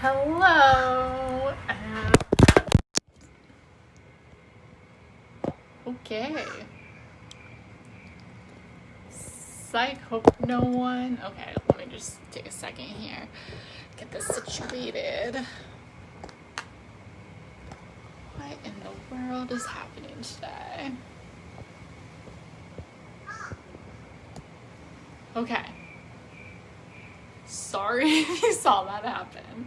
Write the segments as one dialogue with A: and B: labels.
A: Hello. Okay. Psych, hope no one. Okay, let me just take a second here. Get this situated. What in the world is happening today? Okay. Sorry if you saw that happen.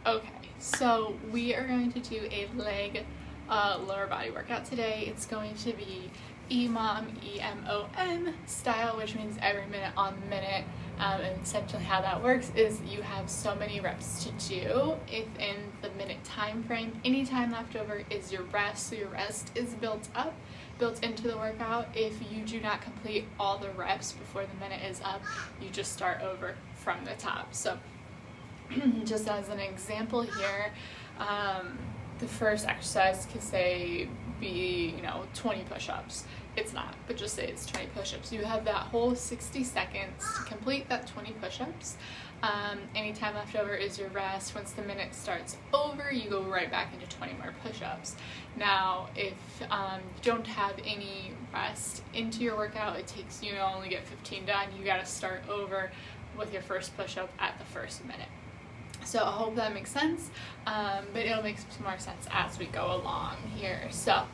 A: Okay, so we are going to do a leg lower body workout today. It's going to be EMOM, E-M-O-M style, which means every minute on the minute. And essentially how that works is you have so many reps to do. If in the minute time frame, any time left over is your rest, so your rest is built into the workout. If you do not complete all the reps before the minute is up, you just start over from the top. So just as an example here, the first exercise could say be 20 push-ups. It's not, but just say it's 20 push-ups. You have that whole 60 seconds to complete that 20 push-ups. Any time left over is your rest. Once the minute starts over, you go right back into 20 more push-ups. Now, if you don't have any rest into your workout, it takes you only get 15 done. You got to start over with your first push-up at the first minute. So I hope that makes sense, but it'll make some more sense as we go along here. So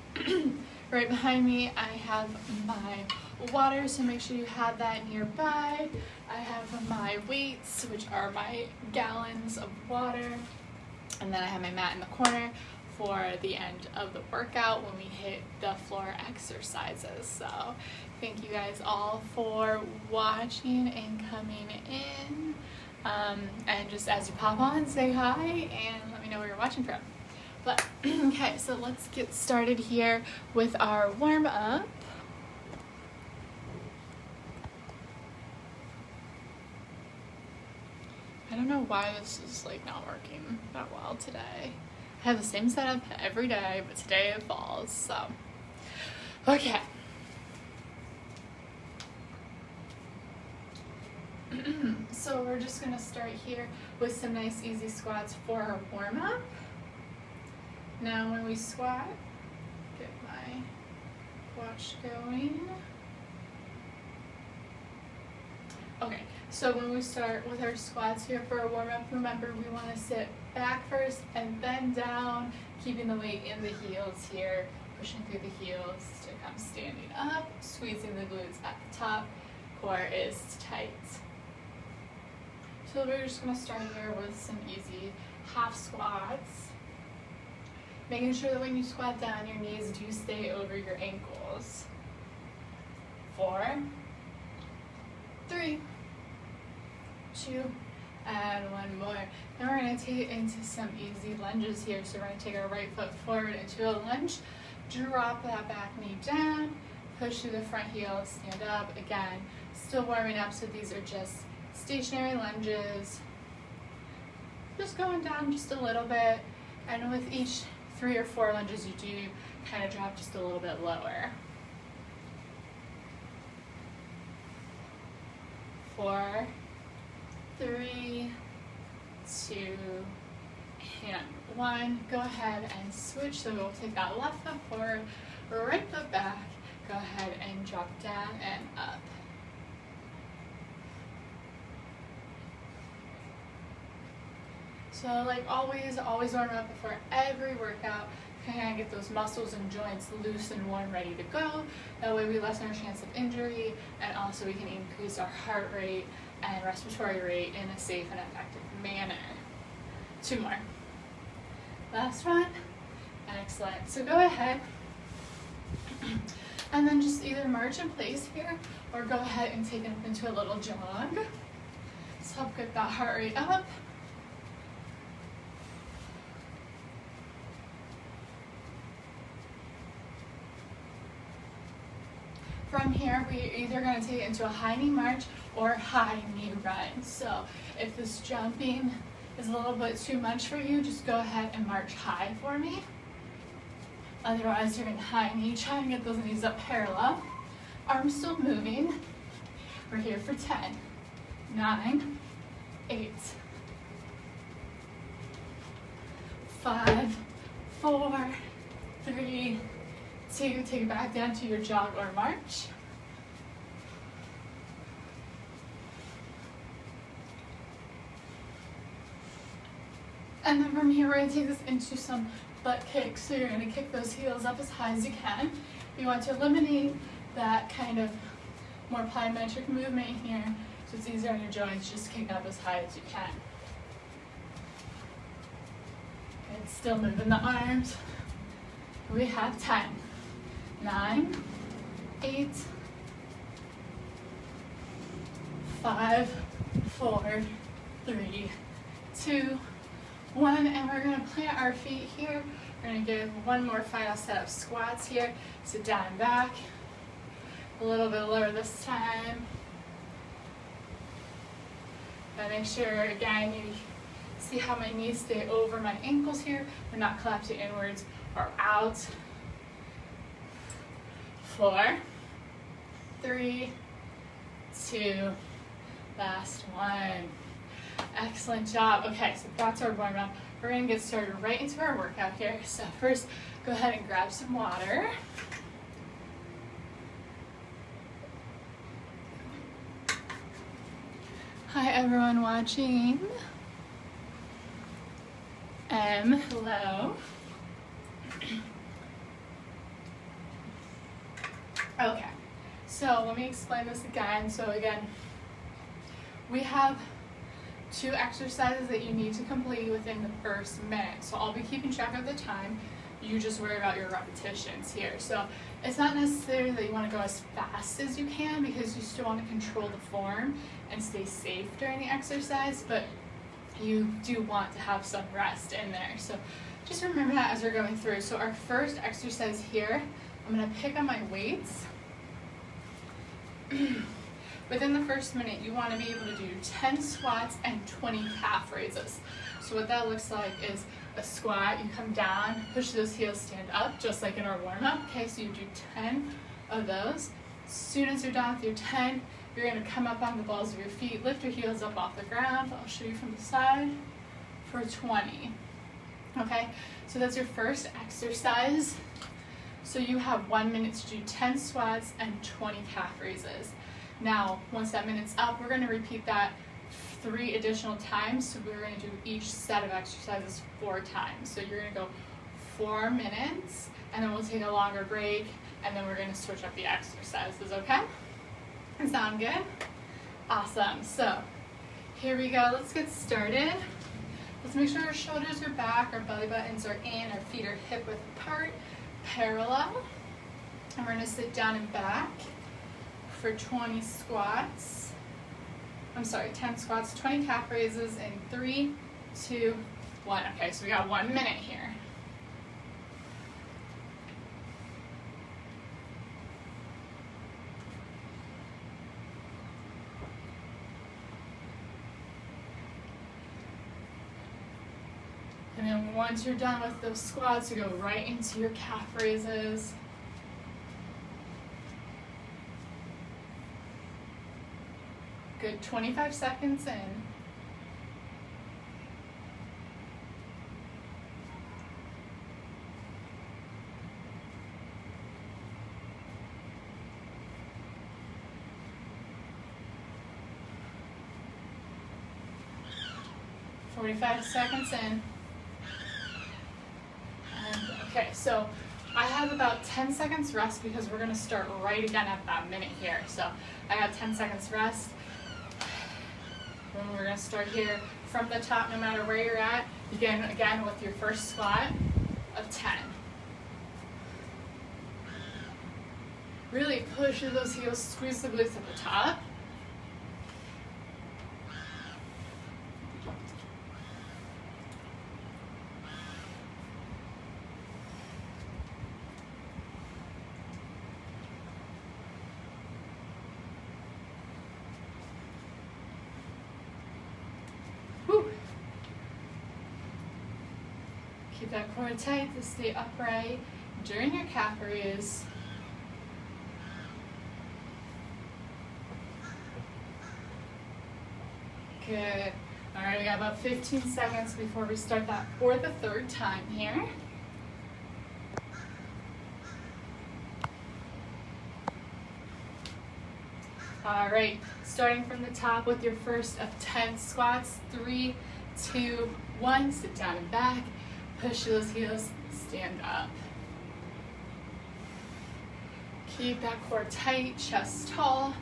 A: right behind me, I have my water, so make sure you have that nearby. I have my weights, which are my gallons of water, and then I have my mat in the corner for the end of the workout when we hit the floor exercises. So thank you guys all for watching and coming in. And just as you pop on, say hi and let me know where you're watching from. But okay, so let's get started here with our warm up. I don't know why this is not working that well today. I have the same setup every day, but today it falls. So okay. So we're just going to start here with some nice easy squats for our warm-up. Now when we squat, get my watch going. Okay, so when we start with our squats here for our warm-up, remember we want to sit back first and then down, keeping the weight in the heels here, pushing through the heels to come standing up, squeezing the glutes at the top, core is tight. So we're just going to start here with some easy half squats. Making sure that when you squat down, your knees do stay over your ankles. 4, 3, 2, and 1 more. Now we're going to take it into some easy lunges here. So we're going to take our right foot forward into a lunge, drop that back knee down, push through the front heel, stand up. Again, still warming up, so these are just stationary lunges, just going down just a little bit, and with each 3 or 4 lunges you do, kind of drop just a little bit lower. 4, 3, 2, and 1. Go ahead and switch. So we'll take that left foot forward, right foot back. Go ahead and drop down and up. So like always warm up before every workout. Kind of get those muscles and joints loose and warm, ready to go. That way we lessen our chance of injury, and also we can increase our heart rate and respiratory rate in a safe and effective manner. 2 more. Last one. Excellent. So go ahead and then just either march in place here or go ahead and take it up into a little jog. Just help get that heart rate up. From here, we're either going to take it into a high knee march or high knee run. So if this jumping is a little bit too much for you, just go ahead and march high for me. Otherwise, you're in high knee. Try and get those knees up parallel. Arms still moving. We're here for 10, 9, 8, 5, 4, 3, 2. Take it back down to your jog or march. And then from here, we're going to take this into some butt kicks. So you're going to kick those heels up as high as you can. You want to eliminate that kind of more plyometric movement here, so it's easier on your joints. Just kick up as high as you can. And still moving the arms. We have 10, 9, 8, 5, 4, 3, 2, 1, and we're going to plant our feet here. We're going to give one more final set of squats here. Sit down and back. A little bit lower this time. And make sure, again, you see how my knees stay over my ankles here. We're not collapsing inwards or out. 4, 3, 2, last one. Excellent job. Okay, so that's our warm up. We're going to get started right into our workout here. So first, go ahead and grab some water. Hi everyone watching. Hello. Okay, so let me explain this again. So again, we have 2 exercises that you need to complete within the first minute. So I'll be keeping track of the time. You just worry about your repetitions here. So it's not necessarily that you want to go as fast as you can, because you still want to control the form and stay safe during the exercise, but you do want to have some rest in there. So just remember that as we're going through. So our first exercise here, I'm going to pick up my weights. Within the first minute, you want to be able to do 10 squats and 20 calf raises. So what that looks like is a squat, you come down, push those heels, stand up, just like in our warm-up. Okay, so you do 10 of those. As soon as you're done with your 10, you're going to come up on the balls of your feet, lift your heels up off the ground. I'll show you from the side for 20. Okay, so that's your first exercise. So you have 1 minute to do 10 squats and 20 calf raises. Now, once that minute's up, we're going to repeat that 3 additional times. So we're going to do each set of exercises 4 times. So you're going to go 4 minutes, and then we'll take a longer break, and then we're going to switch up the exercises, okay? Sound good? Awesome. So here we go. Let's get started. Let's make sure our shoulders are back, our belly buttons are in, our feet are hip width apart, parallel. And we're going to sit down and back for 20 squats. I'm sorry, 10 squats, 20 calf raises in 3, 2, 1. Okay, so we got 1 minute here. And then once you're done with those squats, you go right into your calf raises. Good, 25 seconds in. "45 seconds in." Okay, so I have about 10 seconds rest because we're gonna start right again at that minute here. So I have 10 seconds rest. And we're gonna start here from the top, no matter where you're at. Begin again with your first squat of 10. Really push those heels, squeeze the glutes at the top. Keep that core tight to stay upright, during your calf raise. Good. All right, we got about 15 seconds before we start that for the third time here. All right, starting from the top with your first of 10 squats. 3, 2, 1, sit down and back. Push those heels, stand up. Keep that core tight, chest tall.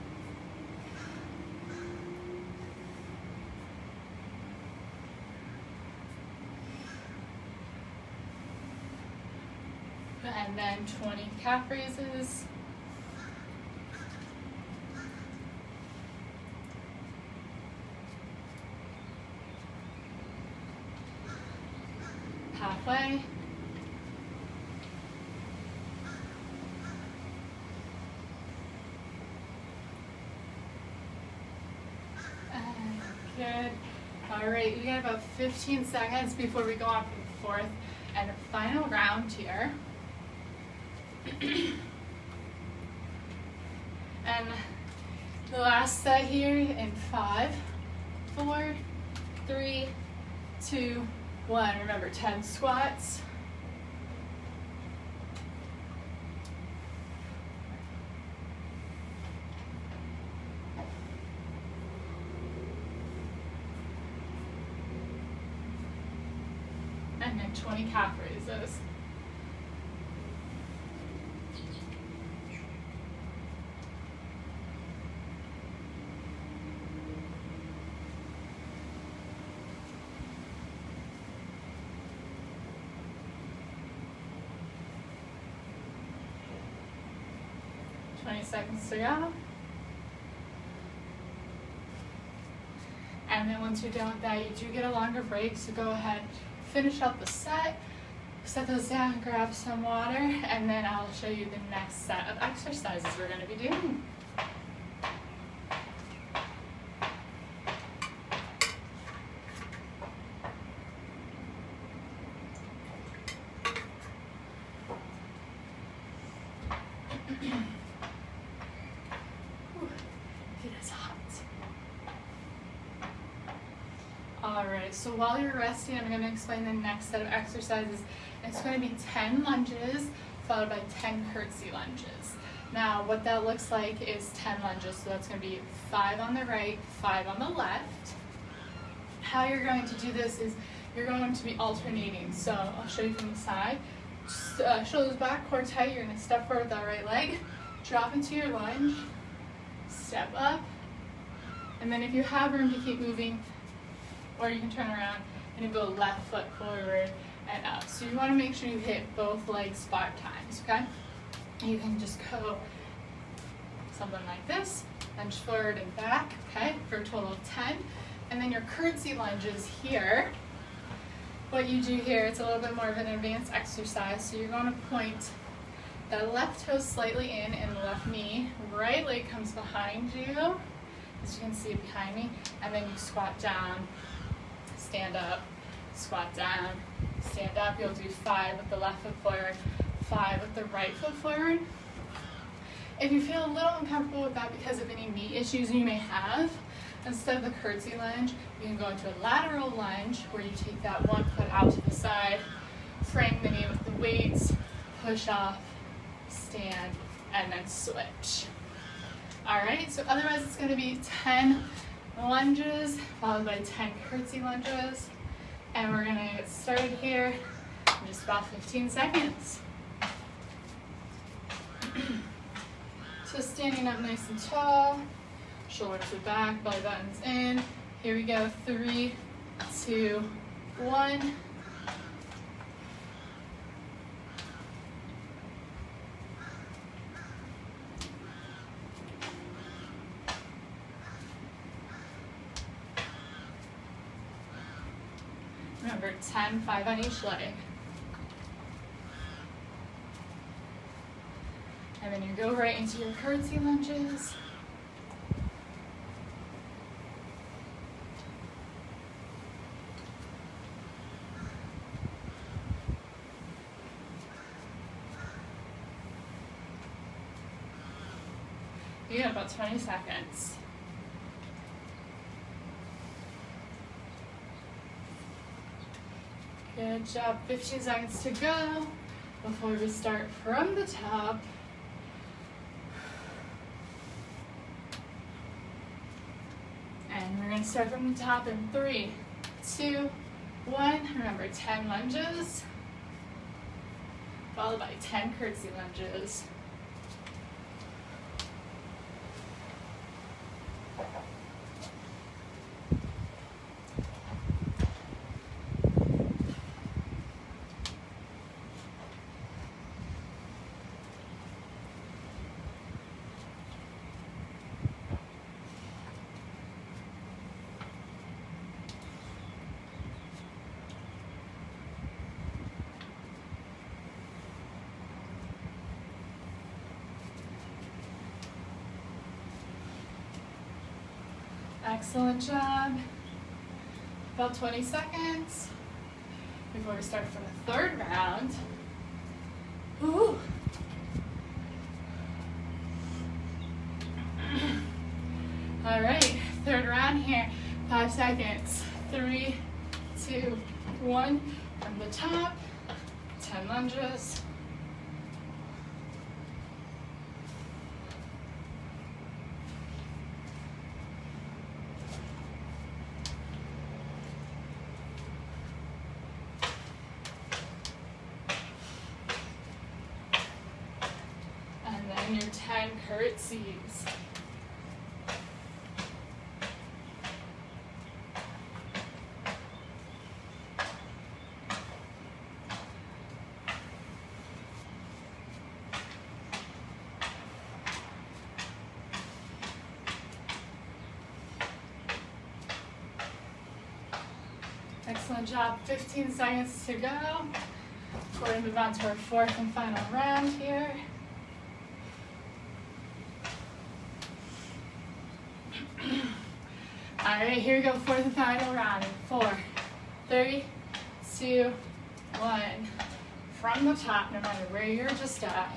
A: And then 20 calf raises. Halfway. Good. All right, we got about 15 seconds before we go on for the fourth and final round here. And the last set here in 5, 4, 3, 2, 1. Remember, 10 squats. And then 20 calf raises. Seconds to go. And then once you're done with that, you do get a longer break, so go ahead, finish up the set those down, grab some water, and then I'll show you the next set of exercises we're going to be doing. Alright, so while you're resting, I'm going to explain the next set of exercises. It's going to be 10 lunges followed by 10 curtsy lunges. Now, what that looks like is 10 lunges, so that's going to be 5 on the right, 5 on the left. How you're going to do this is you're going to be alternating. So I'll show you from the side. Shoulders back, core tight. You're going to step forward with that right leg, drop into your lunge, step up, and then if you have room to keep moving, or you can turn around and you go left foot forward and up. So you want to make sure you hit both legs 5 times, okay? You can just go something like this, lunge forward and back, okay, for a total of 10. And then your curtsy lunges here. What you do here, it's a little bit more of an advanced exercise. So you're going to point the left toe slightly in and the left knee. Right leg comes behind you, as you can see behind me, and then you squat down, stand up, squat down, stand up. You'll do 5 with the left foot forward, 5 with the right foot forward. If you feel a little uncomfortable with that because of any knee issues you may have, instead of the curtsy lunge, you can go into a lateral lunge where you take that one foot out to the side, frame the knee with the weights, push off, stand, and then switch. All right, so otherwise it's going to be 10 lunges followed by 10 curtsy lunges. And we're going to get started here in just about 15 seconds. So standing up nice and tall, shoulders are back, belly button's in. Here we go, 3, 2, 1. Remember, 10, 5 on each leg. And then you go right into your curtsy lunges. You got about 20 seconds. Good job. 15 seconds to go before we start from the top. And we're going to start from the top in 3, 2, 1. Remember, 10 lunges, followed by 10 curtsy lunges. Excellent job. About 20 seconds before we start from the third round. Ooh. All right, third round here. 5 seconds. 3, 2, 1. From the top, 10 lunges. Your 10 curtsies. Excellent job. 15 seconds to go. We're going to move on to our fourth and final round here. All right, here we go for the final round. 4, 3, 2, 1. From the top, no matter where you're just at.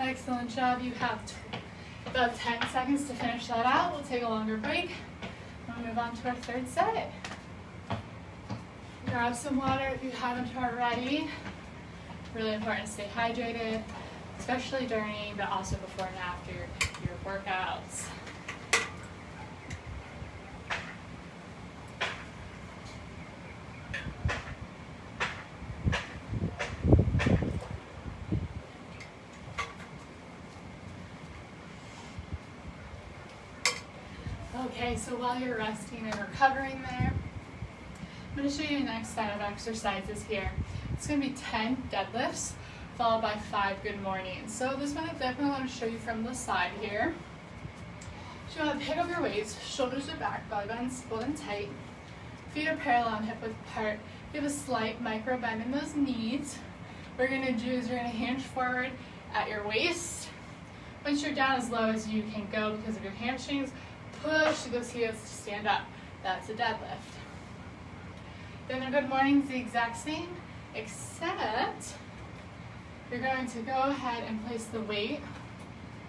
A: Excellent job. You have about 10 seconds to finish that out. We'll take a longer break. We'll move on to our third set. Grab some water if you haven't already. Really important to stay hydrated, especially during, but also before and after your workouts. Okay, so while you're resting and recovering there, I'm going to show you the next set of exercises here. It's going to be 10 deadlifts, followed by 5 good mornings. So this one I definitely want to show you from the side here. So you want to pick up your weights, shoulders are back, belly button split and tight. Feet are parallel and hip width apart. Give a slight micro bend in those knees. What you're going to do is you're going to hinge forward at your waist. Once you're down as low as you can go because of your hamstrings, push those heels to stand up. That's a deadlift. Then a good morning is the exact same, except you're going to go ahead and place the weight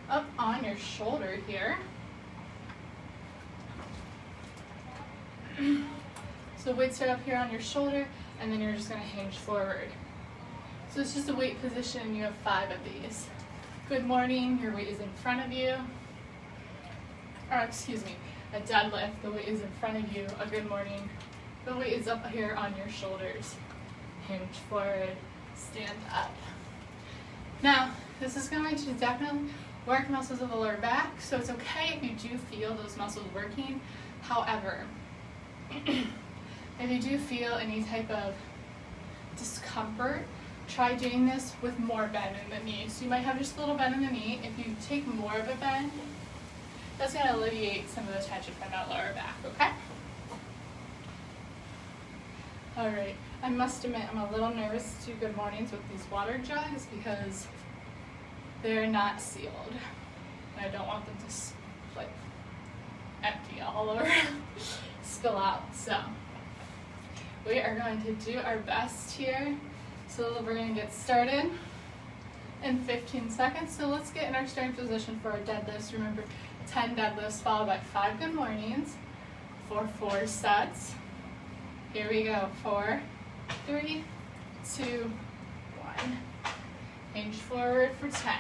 A: up on your shoulder here. So weights are up here on your shoulder, and then you're just going to hinge forward. So it's just a weight position. You have 5 of these. Good morning, your weight is in front of you. Or excuse me, a deadlift, the weight is in front of you. A good morning, the weight is up here on your shoulders. Hinge forward, stand up. Now, this is going to definitely work muscles of the lower back, so it's okay if you do feel those muscles working. However, if you do feel any type of discomfort, try doing this with more bend in the knee. So you might have just a little bend in the knee. If you take more of a bend, that's going to alleviate some of the tension from that lower back, okay? Alright, I must admit I'm a little nervous to do good mornings with these water jugs because they're not sealed. And I don't want them to like empty all over, spill out. So we are going to do our best here. So we're going to get started in 15 seconds. So let's get in our starting position for our deadlifts. Remember, 10 deadlifts followed by 5 good mornings for 4 sets. Here we go. 4, 3, 2, 1. Hinge forward for 10.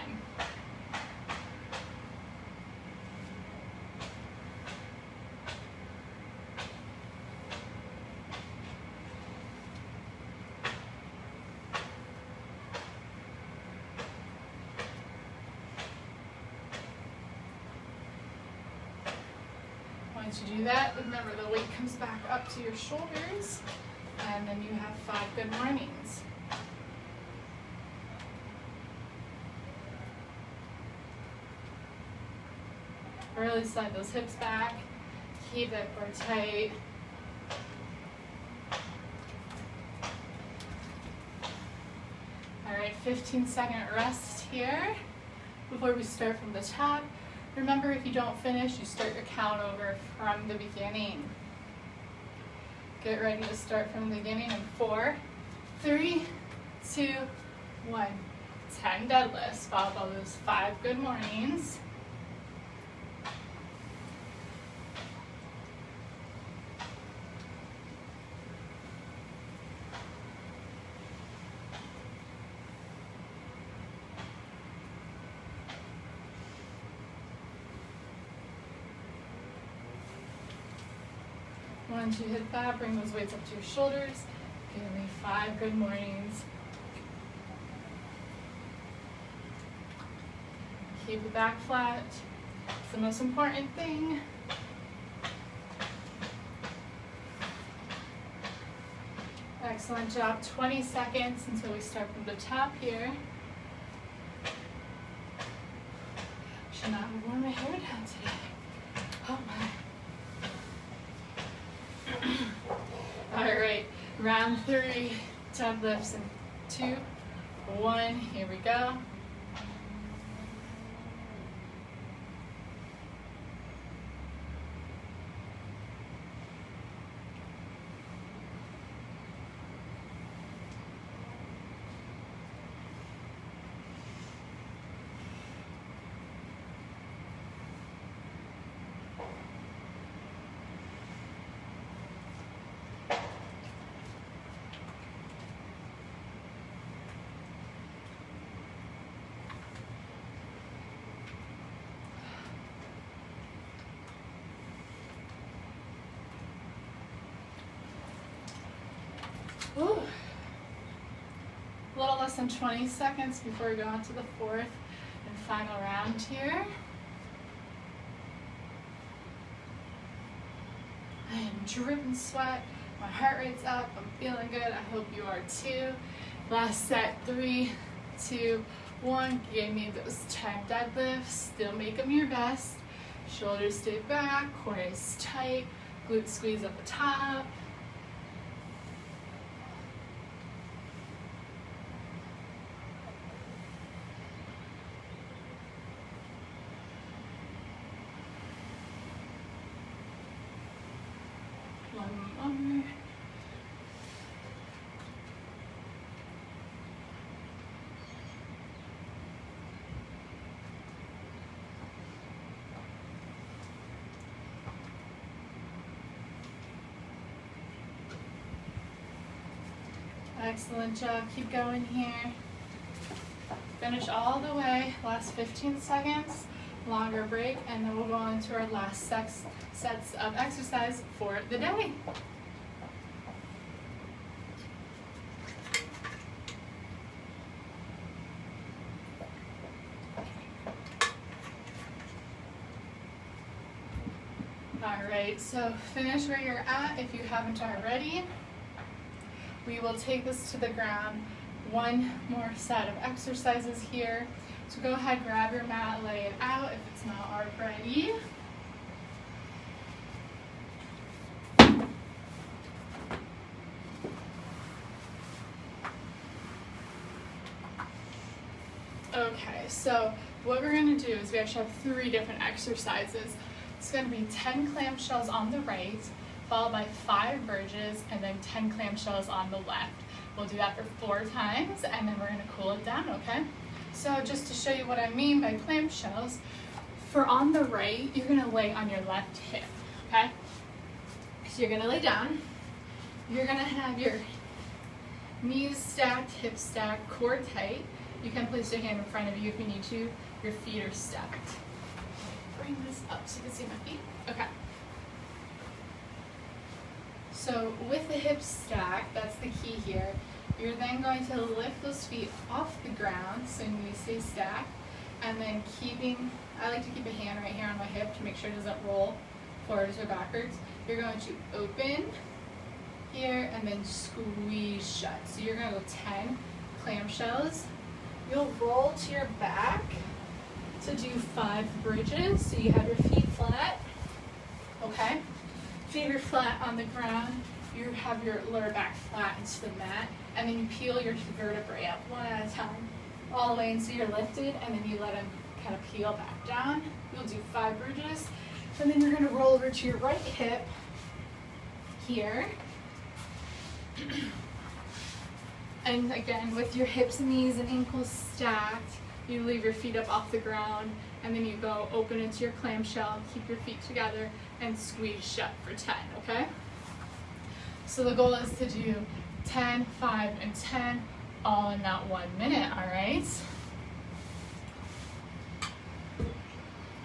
A: Once you do that, remember the weight comes back up to your shoulders, and then you have 5 good mornings. Really slide those hips back, keep that core tight. All right, 15-second rest here before we start from the top. Remember, if you don't finish, you start your count over from the beginning. Get ready to start from the beginning in 4, 3, 2, 1. 10 deadlifts, followed by those 5 good mornings. Once you hit that, bring those weights up to your shoulders. Give me 5 good mornings. Keep the back flat. It's the most important thing. Excellent job. 20 seconds until we start from the top here. Should not have worn my hair down today. Oh my. All right, round 3, deadlifts in 2, 1, here we go. Ooh. A little less than 20 seconds before we go on to the 4th and final round here. I am dripping sweat. My heart rate's up. I'm feeling good. I hope you are too. Last set, 3, 2, 1. Give me those 10 deadlifts. Still make them your best. Shoulders stay back. Core is tight. Glutes squeeze at the top. One more. Excellent job. Keep going here. Finish all the way. Last 15 seconds. Longer break, and then we'll go on to our last sets of exercise for the day. All right, so finish where you're at if you haven't already. We will take this to the ground. One more set of exercises here. So go ahead, grab your mat, lay it out if it's not already. Okay, so what we're going to do is we actually have 3 different exercises. It's going to be 10 clamshells on the right, followed by 5 bridges, and then 10 clamshells on the left. We'll do that for 4 times, and then we're going to cool it down, okay? So just to show you what I mean by clamshells, for on the right, you're going to lay on your left hip, okay? So you're going to lay down. You're going to have your knees stacked, hips stacked, core tight. You can place your hand in front of you if you need to. Your feet are stacked. Bring this up so you can see my feet. Okay. So with the hips stacked, that's the key here. You're then going to lift those feet off the ground so you stay stacked. And then I like to keep a hand right here on my hip to make sure it doesn't roll forwards or backwards. You're going to open here and then squeeze shut. So you're going to go 10 clamshells. You'll roll to your back to do 5 bridges. So you have your feet flat, okay? Feet are flat on the ground. You have your lower back flat into the mat, and then you peel your vertebrae up one at a time, all the way until you're lifted, and then you let them kind of peel back down. You'll do 5 bridges, and then you're gonna roll over to your right hip here. And again, with your hips, knees, and ankles stacked, you leave your feet up off the ground, and then you go open into your clamshell, keep your feet together, and squeeze shut for 10, okay? So the goal is to do 10, 5, and 10, all in that 1 minute, all right?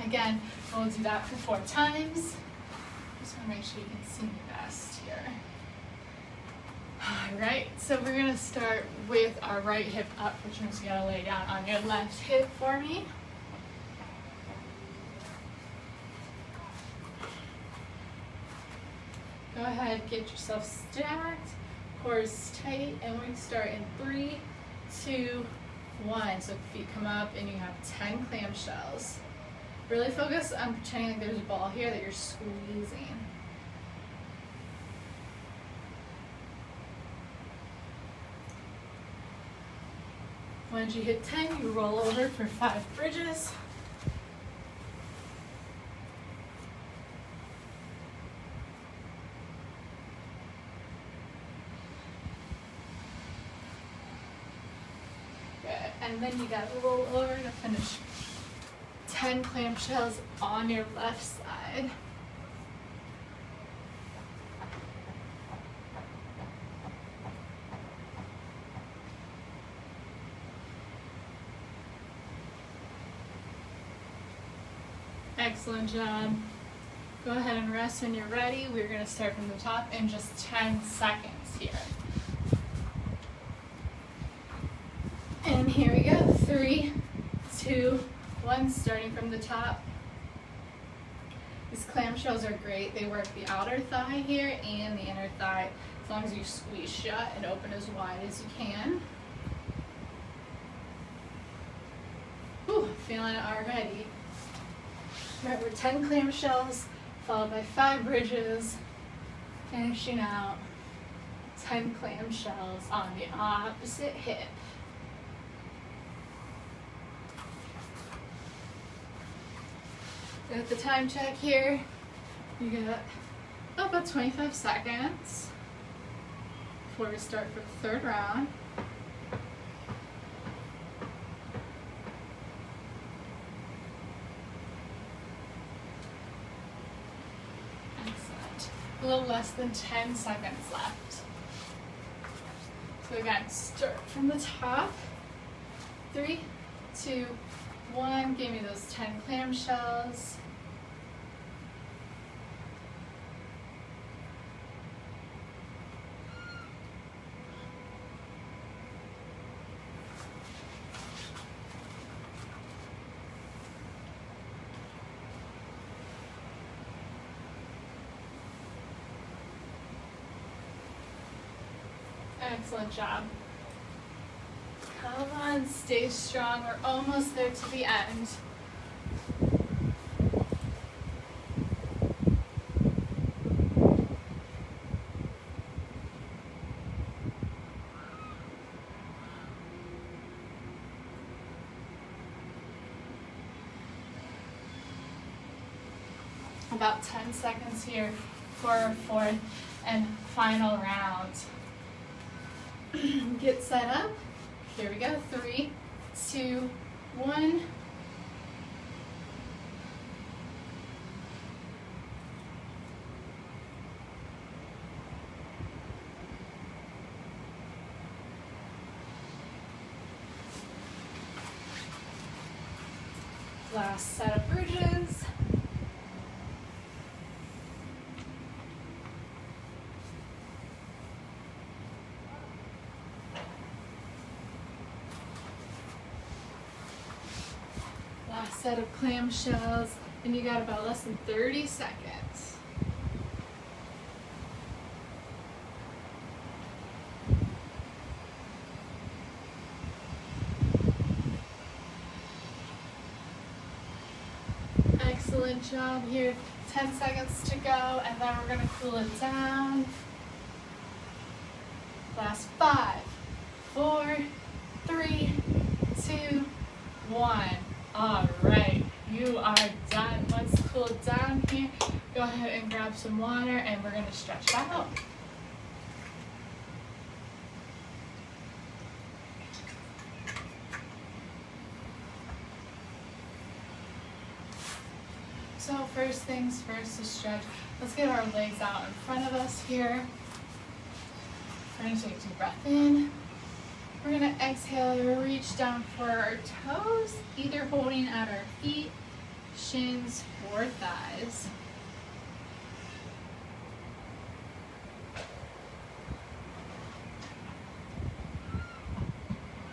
A: Again, we'll do that for 4 times. Just wanna make sure you can see me best here. All right, so we're gonna start with our right hip up, which means you gotta lay down on your left hip for me. Go ahead, get yourself stacked, core is tight, and we're gonna start in 3, 2, 1. So feet come up and you have 10 clamshells. Really focus on pretending like there's a ball here that you're squeezing. Once you hit 10, you roll over for 5 bridges. Good, and then you gotta roll over to finish 10 clamshells on your left side. Excellent job. Go ahead and rest when you're ready. We're going to start from the top in just 10 seconds here. And here we go. 3, 2, 1, starting from the top. These clamshells are great. They work the outer thigh here and the inner thigh, as long as you squeeze shut and open as wide as you can. Whew, feeling it already. Remember, 10 clamshells, followed by 5 bridges, finishing out 10 clamshells on the opposite hip. Got the time check here. You got about 25 seconds before we start for the 3rd round. Excellent. A little less than 10 seconds left. So again, start from the top. 3, 2, 1. Give me those 10 clamshells. Excellent job. Come on, stay strong. We're almost there to the end. About 10 seconds here for our fourth and final round. Get set up. Here we go. 3, 2, 1. Last set of bridges. Last set of clamshells, and you got about less than 30 seconds. Excellent job here. 10 seconds to go, and then we're gonna cool it down. Last 5, 4, 3, 2, 1. All right, you are done. Let's cool it down here. Go ahead and grab some water, and we're gonna stretch out. So first things first to stretch. Let's get our legs out in front of us here. We're gonna take a deep breath in. We're gonna exhale, reach down for our toes, either holding at our feet, shins, or thighs.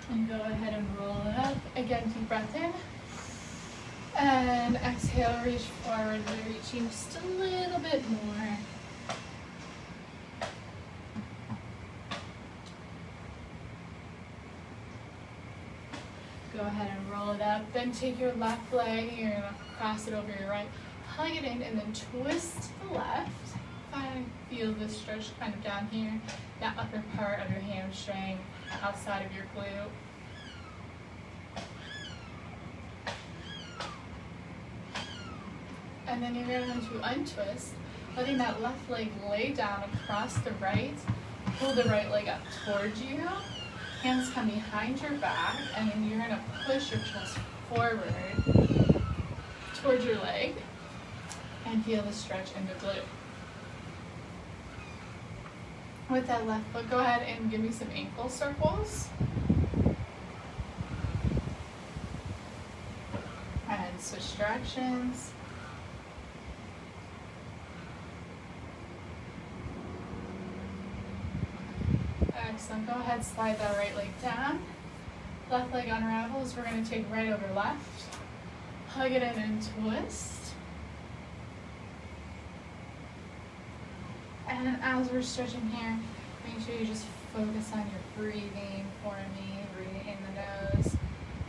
A: And go ahead and roll it up. Again, deep breath in. And exhale, reach forward, reaching just a little bit more. Go ahead and roll it up. Then take your left leg, you're gonna cross it over your right, hug it in, and then twist to the left. Feel the stretch kind of down here, that upper part of your hamstring, outside of your glute. And then you're going to untwist, letting that left leg lay down across the right. Pull the right leg up towards you. Hands come behind your back, and then you're going to push your chest forward towards your leg and feel the stretch in the glute. With that left foot, go ahead and give me some ankle circles. And switch directions. Excellent. Go ahead, slide that right leg down. Left leg unravels. We're going to take right over left. Hug it in and twist. And as we're stretching here, make sure you just focus on your breathing for me. Breathing in the nose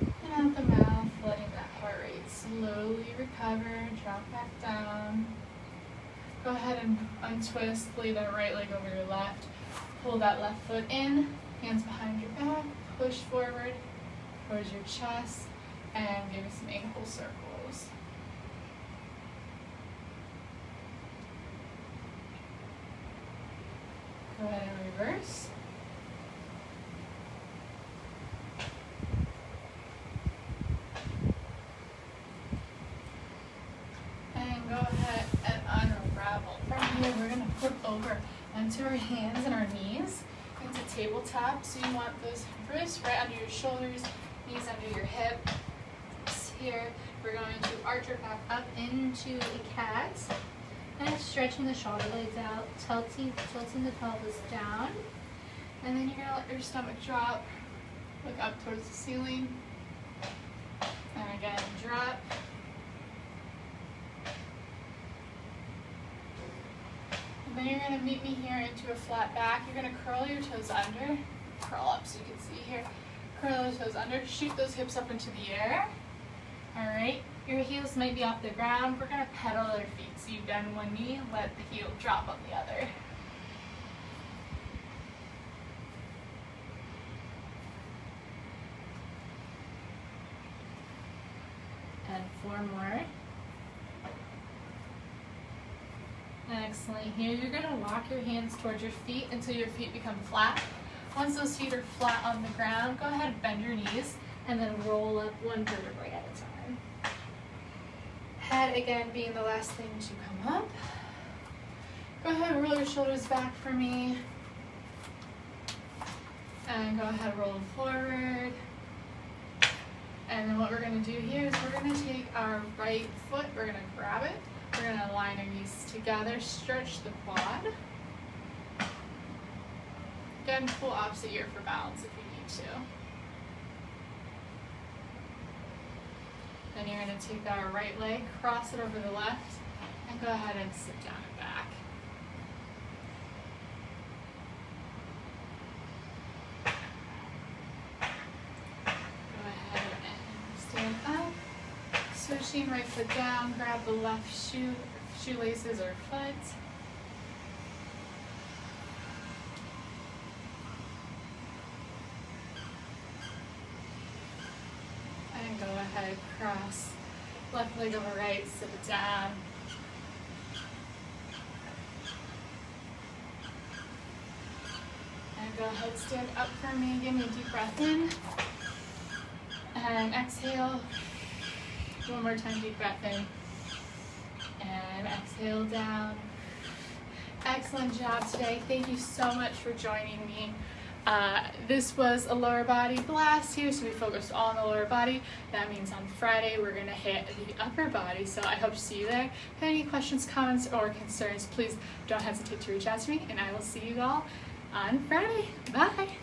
A: and out the mouth, letting that heart rate slowly recover. Drop back down. Go ahead and untwist. Lay that right leg over your left. Pull that left foot in, hands behind your back, push forward towards your chest, and give me some ankle circles. Go ahead and reverse. And go ahead and unravel. From here, we're going to flip over onto our hands and our knees into tabletop. So you want those wrists right under your shoulders, knees under your hips. Here, we're going to arch your back up into a cat. And stretching the shoulder blades out, tilting the pelvis down. And then you're going to let your stomach drop, look up towards the ceiling. And again, drop. And then you're going to meet me here into a flat back. You're going to curl your toes under, curl up so you can see here, curl those toes under, shoot those hips up into the air. All right, your heels might be off the ground. We're going to pedal our feet. So you bend one knee, let the heel drop on the other. And 4 more. Excellent. Here you're going to walk your hands towards your feet until your feet become flat. Once those feet are flat on the ground, go ahead and bend your knees and then roll up one vertebrae at a time. Head again being the last thing to come up. Go ahead and roll your shoulders back for me. And go ahead and roll them forward. And then what we're going to do here is we're going to take our right foot, we're going to grab it. We're going to align our knees together, stretch the quad. Again, pull opposite ear for balance if you need to. Then you're going to take our right leg, cross it over the left, and go ahead and sit down and back. Go ahead and stand up. Switching right foot down, grab the left shoelaces or foot. And go ahead, cross left leg over right, sit it down. And go ahead, stand up for me, give me a deep breath in. And exhale. One more time, deep breath in. And exhale down. Excellent job today. Thank you so much for joining me. This was a lower body blast here, so we focused all on the lower body. That means on Friday we're going to hit the upper body, so I hope to see you there. If you have any questions, comments, or concerns, please don't hesitate to reach out to me, and I will see you all on Friday. Bye!